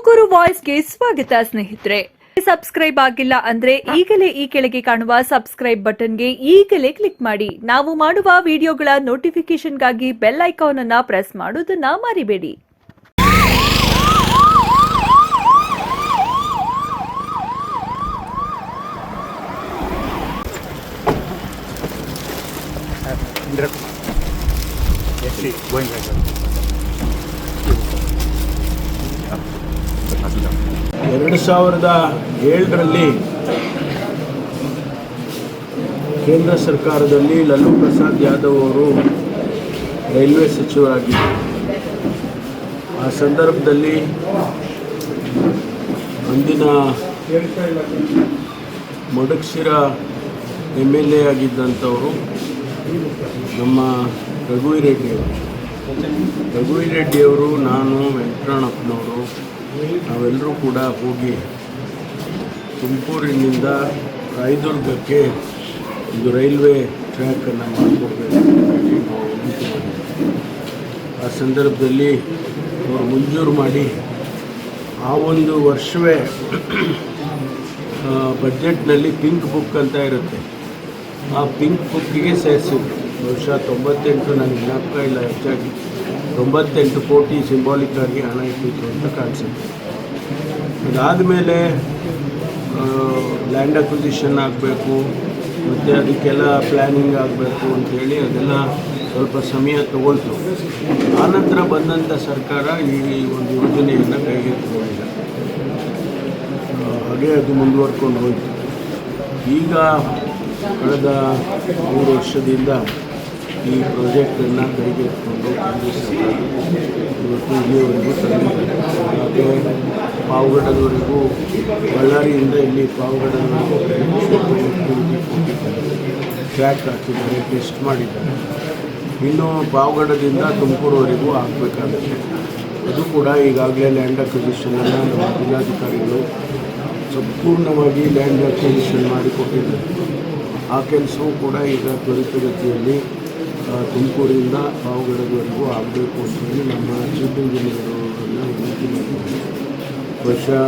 ತುಮಕೂರು ವಾಯ್ಸ್ಗೆ ಸ್ವಾಗತ ಸ್ನೇಹಿತರೆ. ಸಬ್ಸ್ಕ್ರೈಬ್ ಆಗಿಲ್ಲ ಅಂದ್ರೆ ಈಗಲೇ ಈ ಕೆಳಗೆ ಕಾಣುವ ಸಬ್ಸ್ಕ್ರೈಬ್ ಬಟನ್ಗೆ ಈಗಲೇ ಕ್ಲಿಕ್ ಮಾಡಿ. ನಾವು ಮಾಡುವ ವಿಡಿಯೋಗಳ ನೋಟಿಫಿಕೇಶನ್ಗಾಗಿ ಬೆಲ್ ಐಕಾನ್ ಅನ್ನು ಪ್ರೆಸ್ ಮಾಡುವುದನ್ನ ಮರಿಬೇಡಿ. ಎರಡು 2007ರಲ್ಲಿ ಕೇಂದ್ರ ಸರ್ಕಾರದಲ್ಲಿ ಲಲ್ಲೂ ಪ್ರಸಾದ್ ಯಾದವ್ ಅವರು ರೈಲ್ವೆ ಸಚಿವರಾಗಿದ್ದರು. ಆ ಸಂದರ್ಭದಲ್ಲಿ ಅಂದಿನ ಮಡಕ್ಸಿರ MLA ಆಗಿದ್ದಂಥವರು ನಮ್ಮ ರಘುವೀರ್ ರೆಡ್ಡಿಯವರು, ನಾನು, ವೆಂಕಟರಮಣಪ್ಪನವರು ನಾವೆಲ್ಲರೂ ಕೂಡ ಹೋಗಿ ತುಮಕೂರಿನಿಂದ ರಾಯದುರ್ಗಕ್ಕೆ ಒಂದು ರೈಲ್ವೆ ಟ್ರ್ಯಾಕನ್ನು ಮಾಡಿಕೊಡ್ಬೇಕು ಅಂತ ನಾವು ವಿನಂತಿ ಮಾಡಿದ್ವಿ. ಆ ಸಂದರ್ಭದಲ್ಲಿ ಅವರು ಮಂಜೂರು ಮಾಡಿ ಆ ಒಂದು ವರ್ಷವೇ ಬಜೆಟ್ನಲ್ಲಿ ಪಿಂಕ್ ಬುಕ್ ಅಂತ ಇರುತ್ತೆ, ಆ ಪಿಂಕ್ ಬುಕ್ಕಿಗೆ ಸೇರಿಸಿದ್ರು. ಬಹುಶಃ 98 ನನಗೆ ಜ್ಞಾಪಕ ಇಲ್ಲ, ಹೆಚ್ಚಾಗಿ 98 ಕೋಟಿ ಸಿಂಬಾಲಿಕ್ ಆಗಿ ಹಣ ಇಟ್ಟಿತ್ತು ಅಂತ ಕಾಣಿಸುತ್ತೆ. ಅದಾದಮೇಲೆ ಲ್ಯಾಂಡ್ ಅಕ್ವಿಸಿಷನ್ ಆಗಬೇಕು ಮತ್ತು ಅದಕ್ಕೆಲ್ಲ ಪ್ಲ್ಯಾನಿಂಗ್ ಆಗಬೇಕು ಅಂಥೇಳಿ ಅದೆಲ್ಲ ಸ್ವಲ್ಪ ಸಮಯ ತಗೊಳ್ತು. ಆನಂತರ ಬಂದಂಥ ಸರ್ಕಾರ ಈ ಒಂದು ಯೋಜನೆಯನ್ನು ಕೈಗೆತ್ತಿಕೊಂಡಿಲ್ಲ, ಹಾಗೆ ಅದು ಮುಂದುವರ್ಕೊಂಡು ಹೋಯಿತು. ಈಗ ಕಳೆದ 3 ವರ್ಷದಿಂದ ಈ ಪ್ರಾಜೆಕ್ಟನ್ನು ಕೈಗೆತ್ತಿಕೊಂಡು ಕೇಂದ್ರ ಸರ್ಕಾರ ಇವತ್ತು ಇಲ್ಲಿಯವರೆಗೂ ತಂದಿದ್ದಾರೆ. ಹಾಗೆ ಪಾವಗಡದವರೆಗೂ, ಬಳ್ಳಾರಿಯಿಂದ ಇಲ್ಲಿ ಪಾವಗಡದವರೆಗೂ ಟ್ರ್ಯಾಕ್ ಹಾಕಿದ್ದಾರೆ, ಟೆಸ್ಟ್ ಮಾಡಿದ್ದಾರೆ. ಇನ್ನು ಪಾವಗಡದಿಂದ ತುಮಕೂರುವರೆಗೂ ಆಗಬೇಕಾಗುತ್ತೆ. ಅದು ಕೂಡ ಈಗಾಗಲೇ ಲ್ಯಾಂಡ್ ಅಕ್ವಿಸಿಷನನ್ನು ನಮ್ಮ ಜಿಲ್ಲಾಧಿಕಾರಿಗಳು ಸಂಪೂರ್ಣವಾಗಿ ಲ್ಯಾಂಡ್ ಅಕ್ವಿಸಿಷನ್ ಮಾಡಿಕೊಟ್ಟಿದ್ದಾರೆ. ಆ ಕೆಲಸವೂ ಕೂಡ ಈಗ ತ್ವರಿತಗತಿಯಲ್ಲಿ ತುಮಕೂರಿಂದ ಪಾವಗಡದವರೆಗೂ ಆಗಬೇಕು ಅಂತೇಳಿ ನಮ್ಮ ಚೀಫ್ ಇಂಜಿನಿಯರನ್ನು ವಿನಂತಿ ಮಾಡಿದ್ದಾರೆ. ಬಹುಶಃ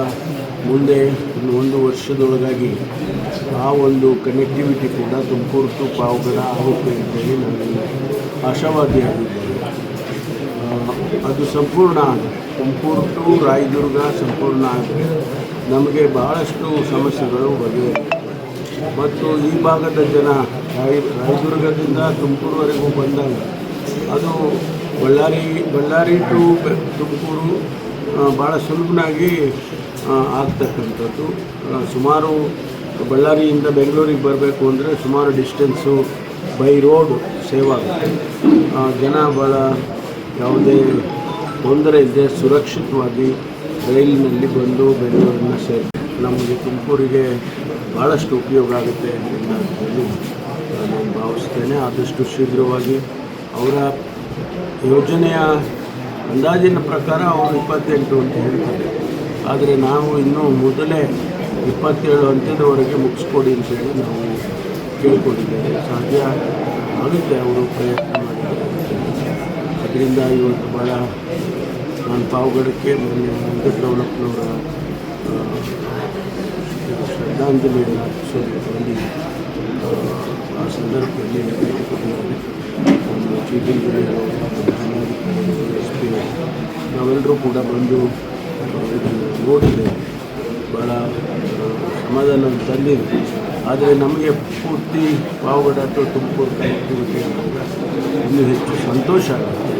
ಮುಂದೆ ಇನ್ನು 1 ವರ್ಷದೊಳಗಾಗಿ ಆ ಒಂದು ಕನೆಕ್ಟಿವಿಟಿ ಕೂಡ ತುಮಕೂರು ಟು ಪಾವಗಡ ಆಗುತ್ತೆ ಅಂತೇಳಿ ನಾನು ಆಶಾವಾದಿಯಾಗಿದ್ದೇನೆ. ಅದು ಸಂಪೂರ್ಣ ಆದರೆ, ತುಮಕೂರು ಟು ರಾಯದುರ್ಗ ಸಂಪೂರ್ಣ ಆದರೆ ನಮಗೆ ಬಹಳಷ್ಟು ಸಮಸ್ಯೆಗಳು ಬಗೆಹರಿಯುತ್ತವೆ. ಮತ್ತು ಈ ಭಾಗದ ಜನ ರಾಯದುರ್ಗದಿಂದ ತುಮಕೂರುವರೆಗೂ ಬಂದಾಗ ಅದು ಬಳ್ಳಾರಿ ಟು ತುಮಕೂರು ಭಾಳ ಸುಲಭನಾಗಿ ಆಗ್ತಕ್ಕಂಥದ್ದು. ಸುಮಾರು ಬಳ್ಳಾರಿಯಿಂದ ಬೆಂಗಳೂರಿಗೆ ಬರಬೇಕು ಅಂದರೆ ಸುಮಾರು ಡಿಸ್ಟೆನ್ಸು ಬೈ ರೋಡ್ ಸೇವ್ ಆಗುತ್ತೆ. ಜನ ಭಾಳ ಯಾವುದೇ ತೊಂದರೆ ಇಲ್ಲದೆ ಸುರಕ್ಷಿತವಾಗಿ ರೈಲಿನಲ್ಲಿ ಬಂದು ಬೆಂಗಳೂರನ್ನು ಸೇರಿ ನಮಗೆ ತುಮಕೂರಿಗೆ ಭಾಳಷ್ಟು ಉಪಯೋಗ ಆಗುತ್ತೆ ಅಂತ ಹೇಳಿ ನಾನು ಭಾವಿಸ್ತೇನೆ. ಆದಷ್ಟು ಶೀಘ್ರವಾಗಿ ಅವರ ಯೋಜನೆಯ ಅಂದಾಜಿನ ಪ್ರಕಾರ ಅವರು 28 ಅಂತ ಹೇಳ್ತಾರೆ, ಆದರೆ ನಾವು ಇನ್ನೂ ಮೊದಲೇ 27 ಹಂತದವರೆಗೆ ಮುಗಿಸ್ಕೊಡಿ ಅಂತೇಳಿ ನಾವು ಕೇಳ್ಕೊಂಡಿದ್ದೇವೆ. ಸಾಧ್ಯ ಆಗುತ್ತೆ, ಅವರು ಪ್ರಯತ್ನ ಮಾಡಿದ್ದಾರೆ. ಅದರಿಂದ ಇವತ್ತು ಭಾಳ ನಾನು ಪಾವಗಡಕ್ಕೆ ವೆಂಕಟರಮಣಪ್ಪನವರ ಶ್ರದ್ಧಾಂಜಲಿಯನ್ನು ಅರ್ಪಿಸೋದರಲ್ಲಿ ಆ ಸಂದರ್ಭದಲ್ಲಿ ಭೇಟಿ ಕೊಟ್ಟಿದ್ದಾರೆ. ನಮ್ಮ ಚೀಫ್ ಇಂಜಿನಿಯರ್ SP ನಾವೆಲ್ಲರೂ ಕೂಡ ಬಂದು ಇದನ್ನು ನೋಡಿದ್ದೇವೆ, ಭಾಳ ಸಮಾಧಾನ ತಂದಿದೆ. ಆದರೆ ನಮಗೆ ಪೂರ್ತಿ ಪಾವಗಡ ಟು ತುಮಕೂರು ಕನೆಕ್ಟಿವಿಟಿ ಅನ್ನೋದು ಇನ್ನೂ ಹೆಚ್ಚು ಸಂತೋಷ ಆಗುತ್ತೆ.